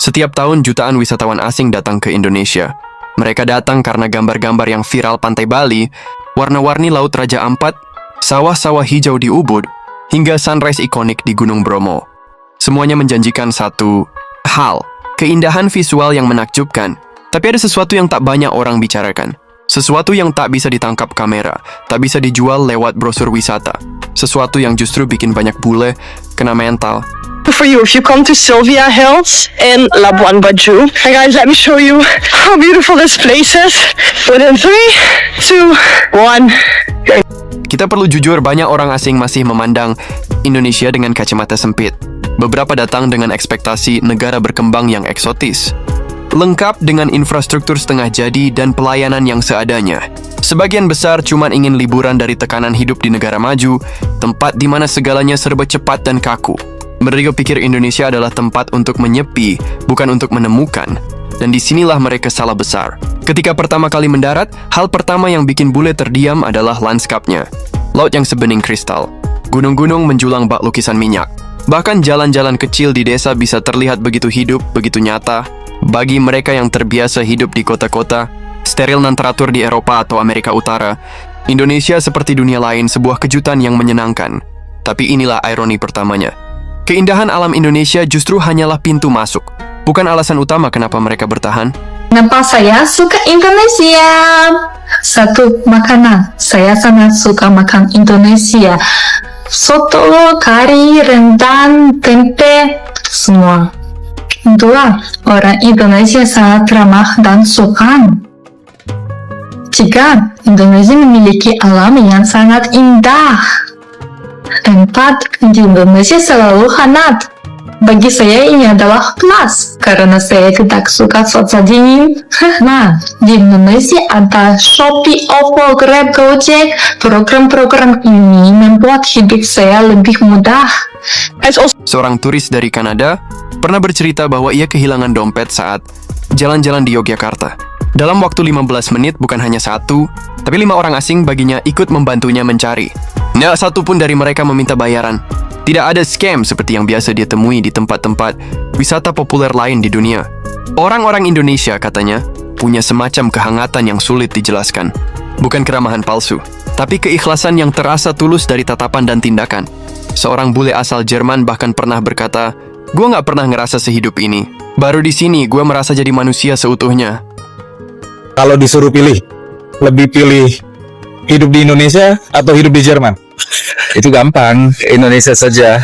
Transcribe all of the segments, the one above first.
Setiap tahun jutaan wisatawan asing datang ke Indonesia. Mereka datang karena gambar-gambar yang viral pantai Bali, warna-warni Laut Raja Ampat, sawah-sawah hijau di Ubud, hingga sunrise ikonik di Gunung Bromo. Semuanya menjanjikan satu hal, keindahan visual yang menakjubkan. Tapi ada sesuatu yang tak banyak orang bicarakan. Sesuatu yang tak bisa ditangkap kamera, tak bisa dijual lewat brosur wisata. Sesuatu yang justru bikin banyak bule kena mental. For you, if you come to Sylvia Hills in Labuan Bajo, hey guys, let me show you how beautiful this place is. Within 3, 2, 1. Kita perlu jujur, banyak orang asing masih memandang Indonesia dengan kacamata sempit. Beberapa datang dengan ekspektasi negara berkembang yang eksotis, lengkap dengan infrastruktur setengah jadi dan pelayanan yang seadanya. Sebagian besar cuma ingin liburan dari tekanan hidup di negara maju, tempat di mana segalanya serba cepat dan kaku. Mereka pikir Indonesia adalah tempat untuk menyepi, bukan untuk menemukan. Dan disinilah mereka salah besar. Ketika pertama kali mendarat, hal pertama yang bikin bule terdiam adalah lanskapnya. Laut yang sebening kristal, gunung-gunung menjulang bak lukisan minyak. Bahkan jalan-jalan kecil di desa bisa terlihat begitu hidup, begitu nyata. Bagi mereka yang terbiasa hidup di kota-kota, steril dan teratur di Eropa atau Amerika Utara, Indonesia seperti dunia lain, sebuah kejutan yang menyenangkan. Tapi inilah ironi pertamanya. Keindahan alam Indonesia justru hanyalah pintu masuk, bukan alasan utama kenapa mereka bertahan. Kenapa saya suka Indonesia? Satu, makanan. Saya sangat suka makan Indonesia. Soto, kari, rendang, tempe, semua. Dua, orang Indonesia sangat ramah dan sopan. Tiga, Indonesia memiliki alam yang sangat indah. Empat, di Indonesia selalu hangat. Bagi saya ini adalah plus, karena saya tidak suka cuaca dingin. Nah, di Indonesia ada Shopee, OVO, Grab, Gojek. Program-program ini membuat hidup saya lebih mudah. Seorang turis dari Kanada pernah bercerita bahwa ia kehilangan dompet saat jalan-jalan di Yogyakarta. Dalam waktu 15 menit, bukan hanya satu, tapi 5 orang asing baginya ikut membantunya mencari. Nggak satu pun dari mereka meminta bayaran. Tidak ada scam seperti yang biasa dia temui di tempat-tempat wisata populer lain di dunia. Orang-orang Indonesia, katanya, punya semacam kehangatan yang sulit dijelaskan. Bukan keramahan palsu, tapi keikhlasan yang terasa tulus dari tatapan dan tindakan. Seorang bule asal Jerman bahkan pernah berkata, "Gue nggak pernah ngerasa sehidup ini. Baru di sini gue merasa jadi manusia seutuhnya." Kalau disuruh pilih, lebih pilih hidup di Indonesia atau hidup di Jerman? Itu gampang, Indonesia saja.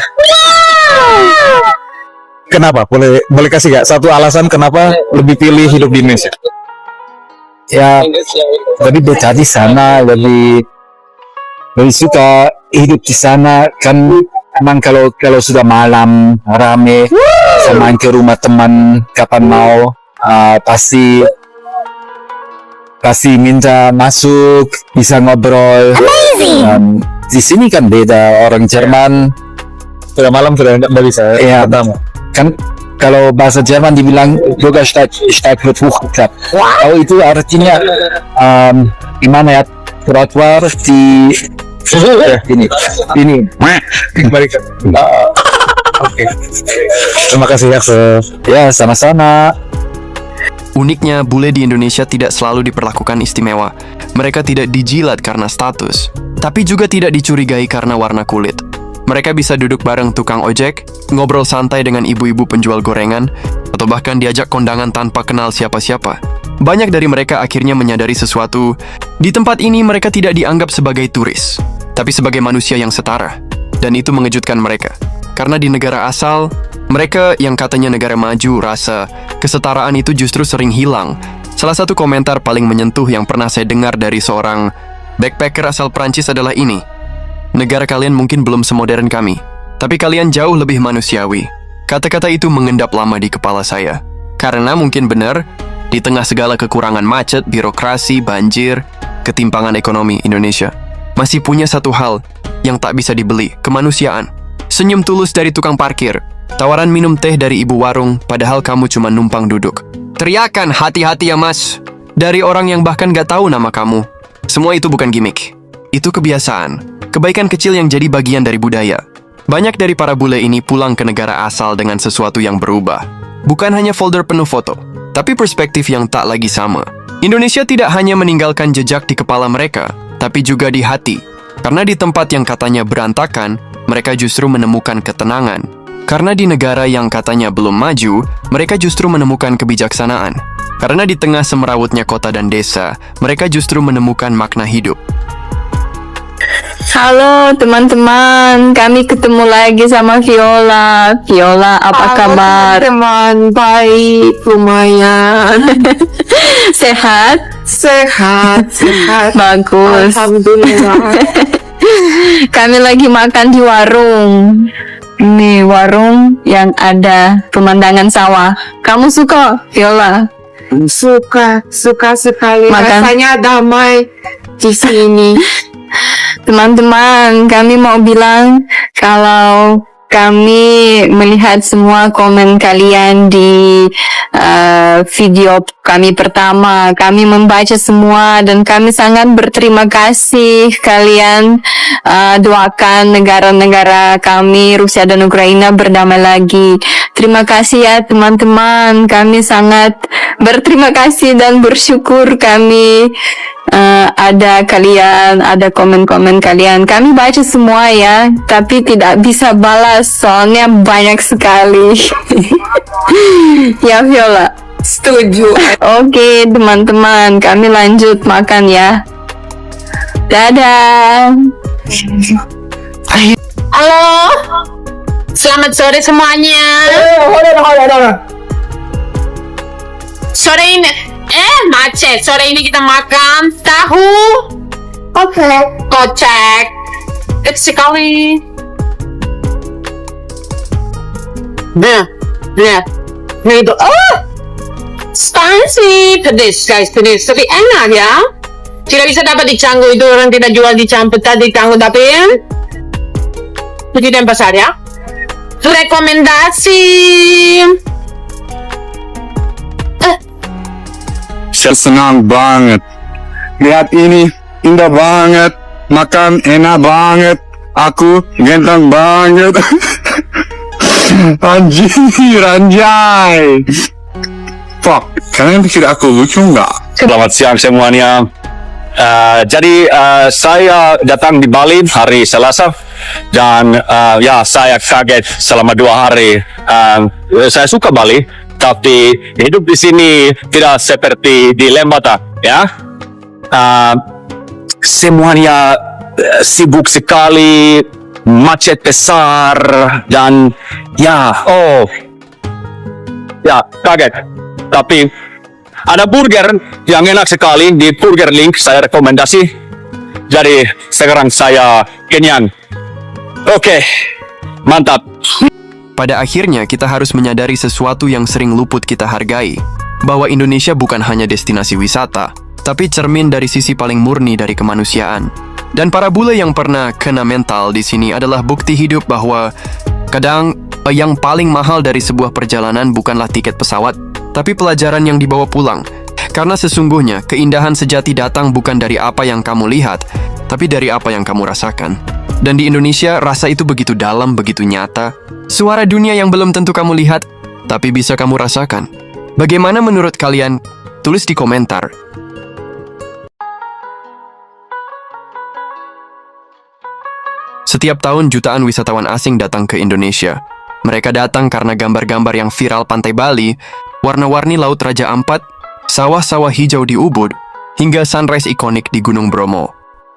Kenapa? Boleh kasih gak satu alasan kenapa lebih pilih hidup di Indonesia? Ya, lebih betah di sana, lebih suka hidup di sana. Kan emang kalau sudah malam rame, bisa main ke rumah teman kapan mau, pasti minta masuk, bisa ngobrol. Di sini kan beda, orang Jerman Sudah malam sudah nggak bisa. ya Pertama. kan kalau bahasa Jerman dibilang Bürgersteig wird hochgeklappt. Oh, itu artinya gimana ya, trotoar di ini. Kembali ke. Oke. Terima kasih ya. Ya, sama-sama. Uniknya, bule di Indonesia tidak selalu diperlakukan istimewa. Mereka tidak dijilat karena status, tapi juga tidak dicurigai karena warna kulit. Mereka bisa duduk bareng tukang ojek, ngobrol santai dengan ibu-ibu penjual gorengan, atau bahkan diajak kondangan tanpa kenal siapa-siapa. Banyak dari mereka akhirnya menyadari sesuatu. Di tempat ini mereka tidak dianggap sebagai turis, tapi sebagai manusia yang setara. Dan itu mengejutkan mereka. Karena di negara asal, mereka yang katanya negara maju, rasa kesetaraan itu justru sering hilang. Salah satu komentar paling menyentuh yang pernah saya dengar dari seorang backpacker asal Prancis adalah ini. "Negara kalian mungkin belum semodern kami, tapi kalian jauh lebih manusiawi." Kata-kata itu mengendap lama di kepala saya. Karena mungkin benar, di tengah segala kekurangan macet, birokrasi, banjir, ketimpangan ekonomi, Indonesia masih punya satu hal yang tak bisa dibeli, kemanusiaan. Senyum tulus dari tukang parkir, tawaran minum teh dari ibu warung, padahal kamu cuma numpang duduk. Teriakan "hati-hati ya mas" dari orang yang bahkan gak tahu nama kamu. Semua itu bukan gimmick. Itu kebiasaan, kebaikan kecil yang jadi bagian dari budaya. Banyak dari para bule ini pulang ke negara asal dengan sesuatu yang berubah. Bukan hanya folder penuh foto, tapi perspektif yang tak lagi sama. Indonesia tidak hanya meninggalkan jejak di kepala mereka, tapi juga di hati. Karena di tempat yang katanya berantakan, mereka justru menemukan ketenangan. Karena di negara yang katanya belum maju, mereka justru menemukan kebijaksanaan. Karena di tengah semerawutnya kota dan desa, mereka justru menemukan makna hidup. Halo teman-teman, kami ketemu lagi sama Viola. Viola, apa kabar? Teman, baik, lumayan. Sehat? Sehat. Bagus. Alhamdulillah. Kami lagi makan di warung. Nih, warung yang ada pemandangan sawah. Kamu suka, Viola? Suka sekali. Makan. Rasanya damai di sini. Teman-teman, kami mau bilang kalau kami melihat semua komen kalian di video kami pertama. Kami membaca semua dan kami sangat berterima kasih kalian doakan negara-negara kami, Rusia dan Ukraina berdamai lagi. Terima kasih ya teman-teman. Kami sangat berterima kasih dan bersyukur kami ada kalian, ada komen-komen kalian. Kami baca semua ya, tapi tidak bisa balas soalnya banyak sekali. Ya Viola? Setuju. Oke teman-teman, kami lanjut makan ya. Dadah. Halo, selamat sore semuanya. Sore ini, macet. Sore ini kita makan tahu. Kocek. It's sekali. Nah itu. Spicy, pedes guys, pedes. Tapi enak ya. Tidak bisa dapat di Canggu, itu orang tidak jual di Canggu tadi Canggu, tapi di Denpasar ya. Rekomendasi. Saya senang banget. Lihat ini, indah banget. Makan enak banget. Aku ganteng banget. Anjay. Fuck, kalian pikir aku lucu nggak? Selamat siang semuanya. Jadi saya datang di Bali hari Selasa dan ya saya kaget selama 2 hari. Saya suka Bali, tapi hidup di sini tidak seperti di Lembata, ya. Semuanya sibuk sekali, macet besar dan ya, kaget. Tapi ada burger yang enak sekali di Burger Link, saya rekomendasi. Jadi sekarang saya kenyang. Oke, mantap. Pada akhirnya, kita harus menyadari sesuatu yang sering luput kita hargai, bahwa Indonesia bukan hanya destinasi wisata, tapi cermin dari sisi paling murni dari kemanusiaan. Dan para bule yang pernah kena mental di sini adalah bukti hidup bahwa kadang yang paling mahal dari sebuah perjalanan bukanlah tiket pesawat, tapi pelajaran yang dibawa pulang. Karena sesungguhnya, keindahan sejati datang bukan dari apa yang kamu lihat, tapi dari apa yang kamu rasakan. Dan di Indonesia, rasa itu begitu dalam, begitu nyata. Suara dunia yang belum tentu kamu lihat, tapi bisa kamu rasakan. Bagaimana menurut kalian? Tulis di komentar. Setiap tahun jutaan wisatawan asing datang ke Indonesia. Mereka datang karena gambar-gambar yang viral pantai Bali, warna-warni Laut Raja Ampat, sawah-sawah hijau di Ubud, hingga sunrise ikonik di Gunung Bromo.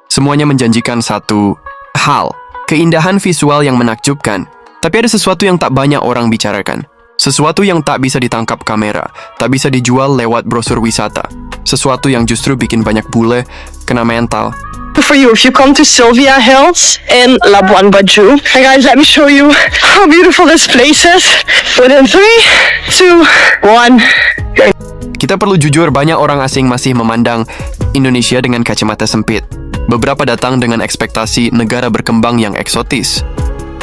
Semuanya menjanjikan satu hal, keindahan visual yang menakjubkan. Tapi ada sesuatu yang tak banyak orang bicarakan. Sesuatu yang tak bisa ditangkap kamera, tak bisa dijual lewat brosur wisata. Sesuatu yang justru bikin banyak bule kena mental. For you, if you come to Sylvia Hills in Labuan Bajo, hey guys, let me show you how beautiful this place is. Within 3, 2, 1. Kita perlu jujur, banyak orang asing masih memandang Indonesia dengan kacamata sempit. Beberapa datang dengan ekspektasi negara berkembang yang eksotis,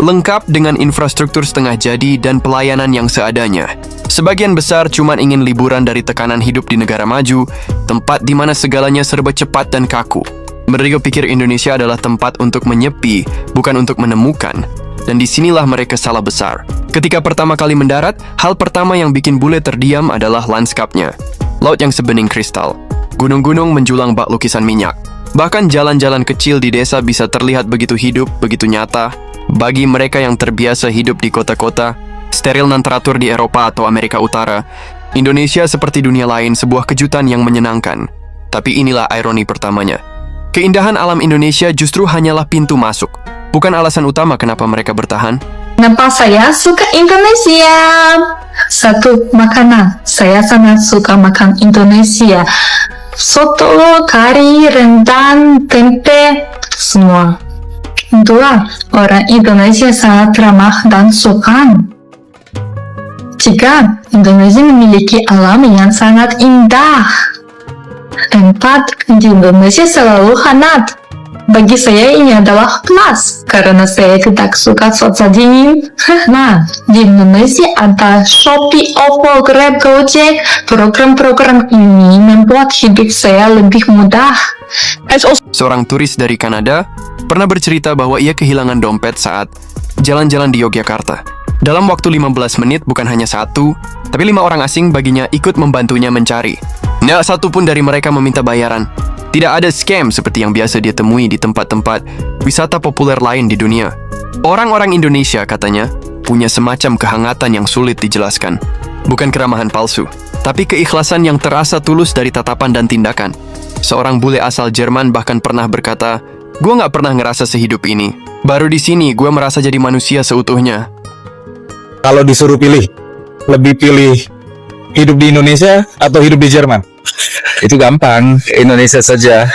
lengkap dengan infrastruktur setengah jadi dan pelayanan yang seadanya. Sebagian besar cuma ingin liburan dari tekanan hidup di negara maju, tempat di mana segalanya serba cepat dan kaku. Mereka pikir Indonesia adalah tempat untuk menyepi, bukan untuk menemukan. Dan disinilah mereka salah besar. Ketika pertama kali mendarat, hal pertama yang bikin bule terdiam adalah lanskapnya. Laut yang sebening kristal, gunung-gunung menjulang bak lukisan minyak. Bahkan jalan-jalan kecil di desa bisa terlihat begitu hidup, begitu nyata. Bagi mereka yang terbiasa hidup di kota-kota, steril dan teratur di Eropa atau Amerika Utara, Indonesia seperti dunia lain, sebuah kejutan yang menyenangkan. Tapi inilah ironi pertamanya. Keindahan alam Indonesia justru hanyalah pintu masuk, bukan alasan utama kenapa mereka bertahan. Kenapa saya suka Indonesia? Satu, makanan. Saya sangat suka makan Indonesia. Soto, kari, rendang, tempe, semua. Dua, orang Indonesia sangat ramah dan sopan. Tiga, Indonesia memiliki alam yang sangat indah. Empat, di Indonesia selalu hangat. Bagi saya ini adalah plus, karena saya tidak suka cuaca dingin. Nah, di Indonesia ada Shopee, OVO, Grab, Gojek. Program-program ini membuat hidup saya lebih mudah. Seorang turis dari Kanada pernah bercerita bahwa ia kehilangan dompet saat jalan-jalan di Yogyakarta. Dalam waktu 15 menit bukan hanya satu, tapi 5 orang asing baginya ikut membantunya mencari. Nggak satu pun dari mereka meminta bayaran. Tidak ada scam seperti yang biasa dia temui di tempat-tempat wisata populer lain di dunia. Orang-orang Indonesia, katanya, punya semacam kehangatan yang sulit dijelaskan. Bukan keramahan palsu, tapi keikhlasan yang terasa tulus dari tatapan dan tindakan. Seorang bule asal Jerman bahkan pernah berkata, "Gue nggak pernah ngerasa sehidup ini. Baru di sini gue merasa jadi manusia seutuhnya." Kalau disuruh pilih, lebih pilih hidup di Indonesia atau hidup di Jerman? Itu gampang, Indonesia saja.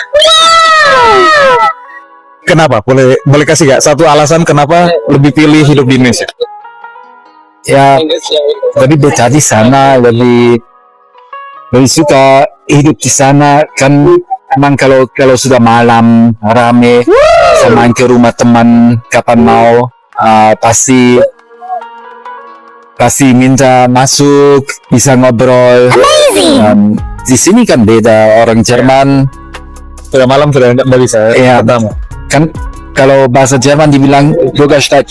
Kenapa? Boleh kasih gak satu alasan kenapa lebih pilih hidup di Indonesia? Ya, lebih betah di sana, lebih suka hidup di sana. Kan emang kalau sudah malam rame, bisa main ke rumah teman kapan mau, pasti minta masuk, bisa ngobrol. Di sini kan beda, orang Jerman Sudah malam sudah nggak bisa. ya Pertama. kan kalau bahasa Jerman dibilang Bürgersteig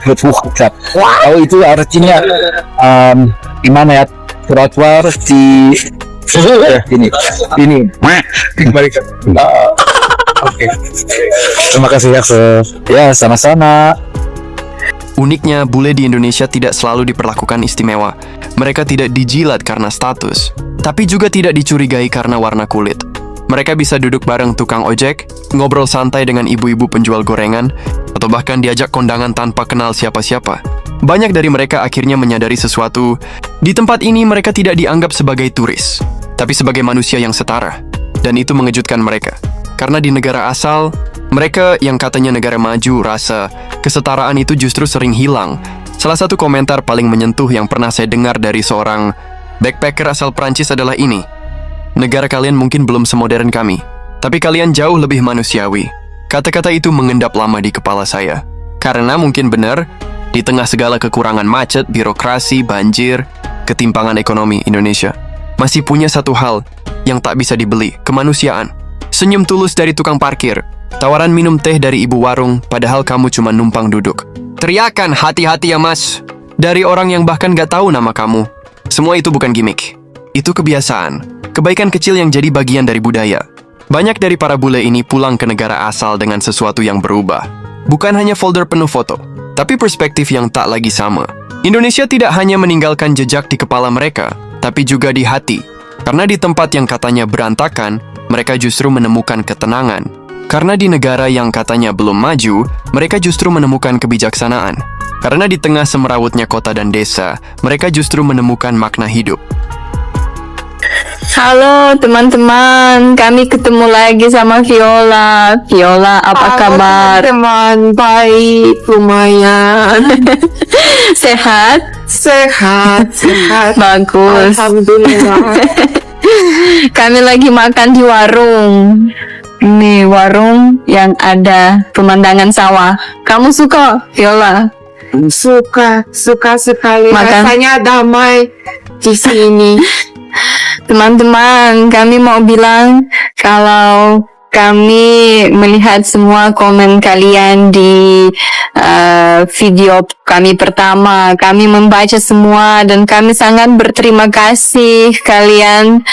wird hochgeklappt. Oh, itu artinya gimana ya, trotoar di ini. Balik. Oke. Terima kasih ya. Ya, sama-sama. Uniknya, bule di Indonesia tidak selalu diperlakukan istimewa. Mereka tidak dijilat karena status, tapi juga tidak dicurigai karena warna kulit. Mereka bisa duduk bareng tukang ojek, ngobrol santai dengan ibu-ibu penjual gorengan, atau bahkan diajak kondangan tanpa kenal siapa-siapa. Banyak dari mereka akhirnya menyadari sesuatu. Di tempat ini mereka tidak dianggap sebagai turis, tapi sebagai manusia yang setara. Dan itu mengejutkan mereka. Karena di negara asal, mereka yang katanya negara maju rasa kesetaraan itu justru sering hilang. Salah satu komentar paling menyentuh yang pernah saya dengar dari seorang backpacker asal Prancis adalah ini. Negara kalian mungkin belum semodern kami, tapi kalian jauh lebih manusiawi. Kata-kata itu mengendap lama di kepala saya. Karena mungkin benar, di tengah segala kekurangan macet, birokrasi, banjir, ketimpangan ekonomi, Indonesia masih punya satu hal yang tak bisa dibeli, kemanusiaan. Senyum tulus dari tukang parkir, tawaran minum teh dari ibu warung, padahal kamu cuma numpang duduk. Teriakan hati-hati ya mas, dari orang yang bahkan gak tahu nama kamu. Semua itu bukan gimmick. Itu kebiasaan, kebaikan kecil yang jadi bagian dari budaya. Banyak dari para bule ini pulang ke negara asal dengan sesuatu yang berubah. Bukan hanya folder penuh foto, tapi perspektif yang tak lagi sama. Indonesia tidak hanya meninggalkan jejak di kepala mereka, tapi juga di hati. Karena di tempat yang katanya berantakan, mereka justru menemukan ketenangan. Karena di negara yang katanya belum maju, mereka justru menemukan kebijaksanaan. Karena di tengah semerawutnya kota dan desa, mereka justru menemukan makna hidup. Halo teman-teman, kami ketemu lagi sama Viola. Viola, apa kabar? Teman baik, lumayan. Sehat? Sehat. Bagus. Alhamdulillah. Kami lagi makan di warung. Ini warung yang ada pemandangan sawah. Kamu suka, Viola? Suka sekali. Makan. Rasanya damai di sini. Teman-teman, kami mau bilang kalau kami melihat semua komen kalian di video kami pertama. Kami membaca semua dan kami sangat berterima kasih kalian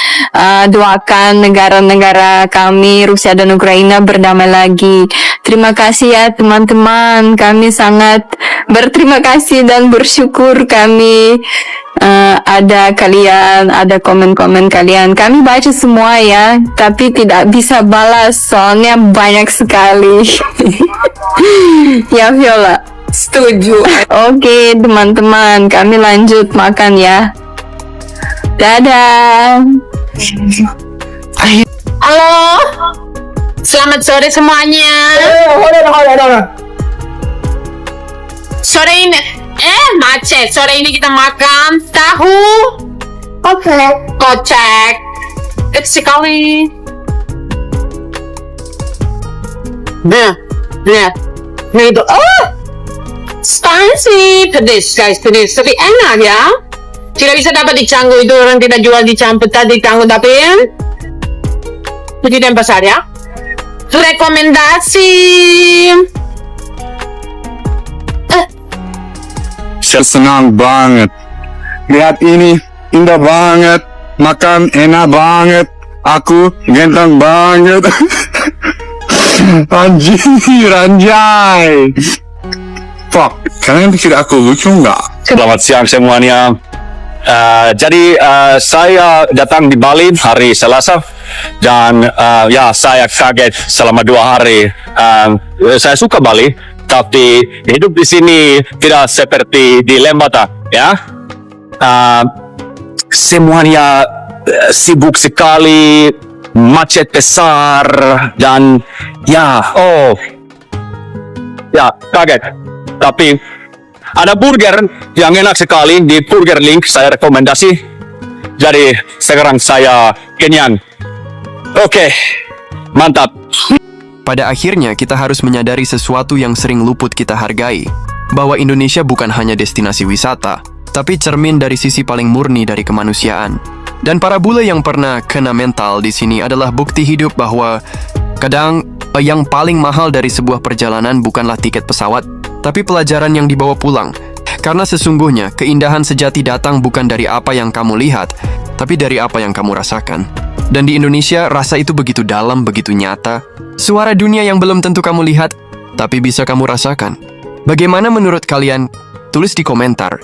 doakan negara-negara kami, Rusia dan Ukraina berdamai lagi. Terima kasih ya teman-teman. Kami sangat berterima kasih dan bersyukur kami ada kalian, ada komen-komen kalian. Kami baca semua ya, tapi tidak bisa balas soalnya banyak sekali. Ya Viola, setuju. Oke teman-teman, kami lanjut makan ya. Dadah. Halo, selamat sore semuanya. Sore ini, macet. Sore ini kita makan tahu kocek. It's sekali. Nah, itu. Oh, spicy, pedes guys, pedes. Tapi enak ya. Tidak bisa dapat di Canggu, itu orang tidak jual di Campur tadi Canggu, tapi di pasar ya. Rekomendasi. Saya senang banget. Lihat ini, indah banget. Makan enak banget. Aku ganteng banget. Anjay. Fuck, kalian pikir aku lucu nggak? Selamat siang semuanya. Jadi saya datang di Bali hari Selasa dan ya saya kaget selama 2 hari. Saya suka Bali, tapi hidup di sini tidak seperti di Lembata, ya. Semuanya sibuk sekali, macet besar dan ya, kaget. Tapi ada burger yang enak sekali di Burger Link, saya rekomendasi. Jadi sekarang saya kenyang. Oke, mantap. Pada akhirnya, kita harus menyadari sesuatu yang sering luput kita hargai, bahwa Indonesia bukan hanya destinasi wisata, tapi cermin dari sisi paling murni dari kemanusiaan. Dan para bule yang pernah kena mental di sini adalah bukti hidup bahwa kadang yang paling mahal dari sebuah perjalanan bukanlah tiket pesawat, tapi pelajaran yang dibawa pulang. Karena sesungguhnya, keindahan sejati datang bukan dari apa yang kamu lihat, tapi dari apa yang kamu rasakan. Dan di Indonesia, rasa itu begitu dalam, begitu nyata. Suara dunia yang belum tentu kamu lihat, tapi bisa kamu rasakan. Bagaimana menurut kalian? Tulis di komentar.